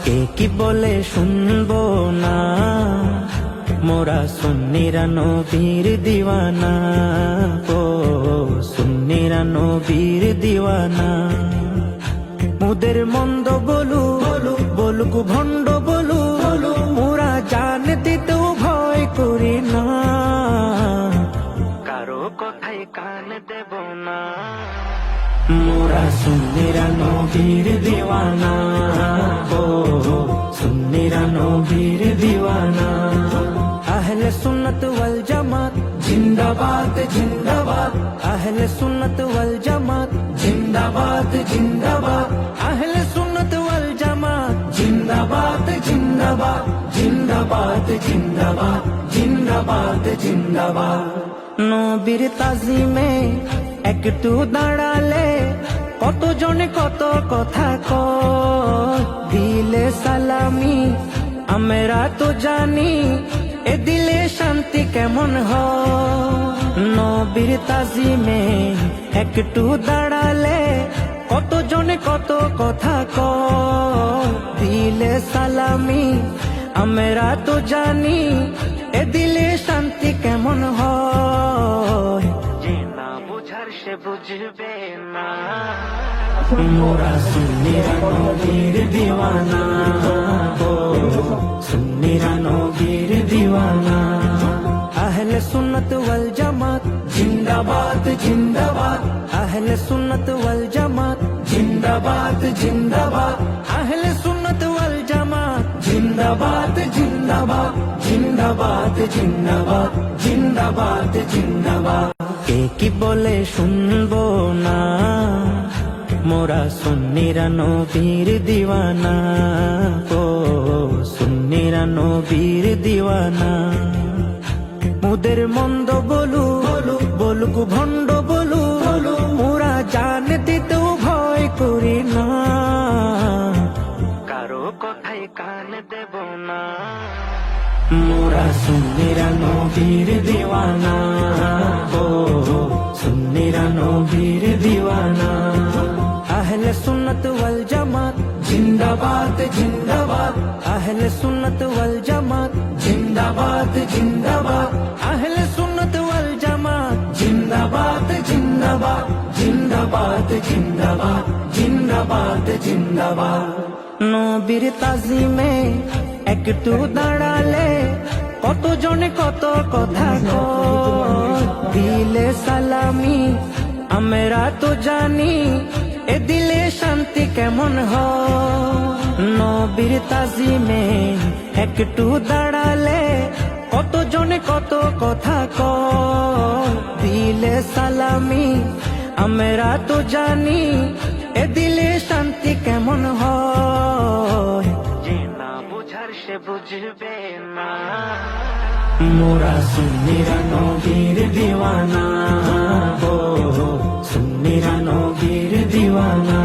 কে কি বলে শুনবো না, মোরা সুন্নিরা নবীর দিওয়ানা, ও সুন্নিরা নবীর দিওয়ানা। মুদের মন্দ বলু বলুক ভণ্ড বলু, মোরা জান দিতেও ভয় করি না, কারো কথায় কান দেব না। মোরা সুন্নিরা নবীর দিওয়ানা, ও সুন্নিরা নবীর দিওয়ানা। আহলে সুন্নত ওয়াল জামাত জিন্দাবাদ জিন্দাবাদ, আহলে সুন্নত ওয়াল জামাত জিন্দাবাদ জিন্দাবাদ, আহলে সুন্নত ওয়াল জামাত জিন্দাবাদ জিন্দাবাদ, জিন্দাবাদ জিন্দাবাদ, জিন্দাবাদ জিন্দাবাদ। নবীর তাজিমে একটু দাঁড়ালে কত জনে কত কথা কয়, দিলে সালামি আমরা তো জানি, এ দিলে শান্তি কেমন হয়। নবীর তাজিমে একটু দাঁড়ালে কত জনে কত কথা কয়, দিলে সালামি আমরা তো জানি, এ দিলে শান্তি কেমন হয়। যে না বুঝার সে বুঝবে না, মোরা সুন্নিরা নবীর দিওয়ানা, ও সুন্নিরা নবীর দিওয়ানা। আহলে সুন্নত ওয়াল জামাত জিন্দাবাদ জিন্দাবাদ, আহলে সুন্নত ওয়াল জামাত জিন্দাবাদ জিন্দাবাদ, আহলে সুন্নত ওয়াল জামাত জিন্দাবাদ জিন্দাবাদ, জিন্দাবাদ জিন্দাবাদ, জিন্দাবাদ জিন্দাবাদ। কে কি বলে শুনবো না, মোরা সুন্নিরা নবীর দিওয়ানা, ও সুন্নিরা নবীর দিওয়ানা। মুদের মন্দ বলু বলুক ভণ্ড বলু, মোরা জান দিতেও ভয় করি না, কারো কথায় কান দেব না। মোরা সুন্নিরা নবীর দিওয়ানা, ও সুন্নিরা নবীর দিওয়ানা। আহলে সুন্নত ওয়াল জামাত জিন্দাবাদ জিন্দাবাদ, আহলে সুন্নত ওয়াল জামাত জিন্দাবাদ জিন্দাবাদ, আহলে সুন্নত ওয়াল জামাত জিন্দাবাদ জিন্দাবাদ, জিন্দাবাদ জিন্দাবাদ, জিন্দাবাদ জিন্দাবাদ। নবীর তাজিমে একটু দাঁড়ালে কত জনে কত কথা কয়, দিলে সালামি আমরা তো জানি, এ দিলে শান্তি কেমন হয়। নবীর তাজিমে একটু দাঁড়ালে কত জনে কত কথা কয়, দিলে সালামি আমরা তো জানি, এ দিলে শান্তি কেমন হয়। যে না বুঝার সে বুঝবে না, মোরা সুন্নিরা নবীর দিওয়ানা, ও সুন্নিরা নবীর দিওয়ানা।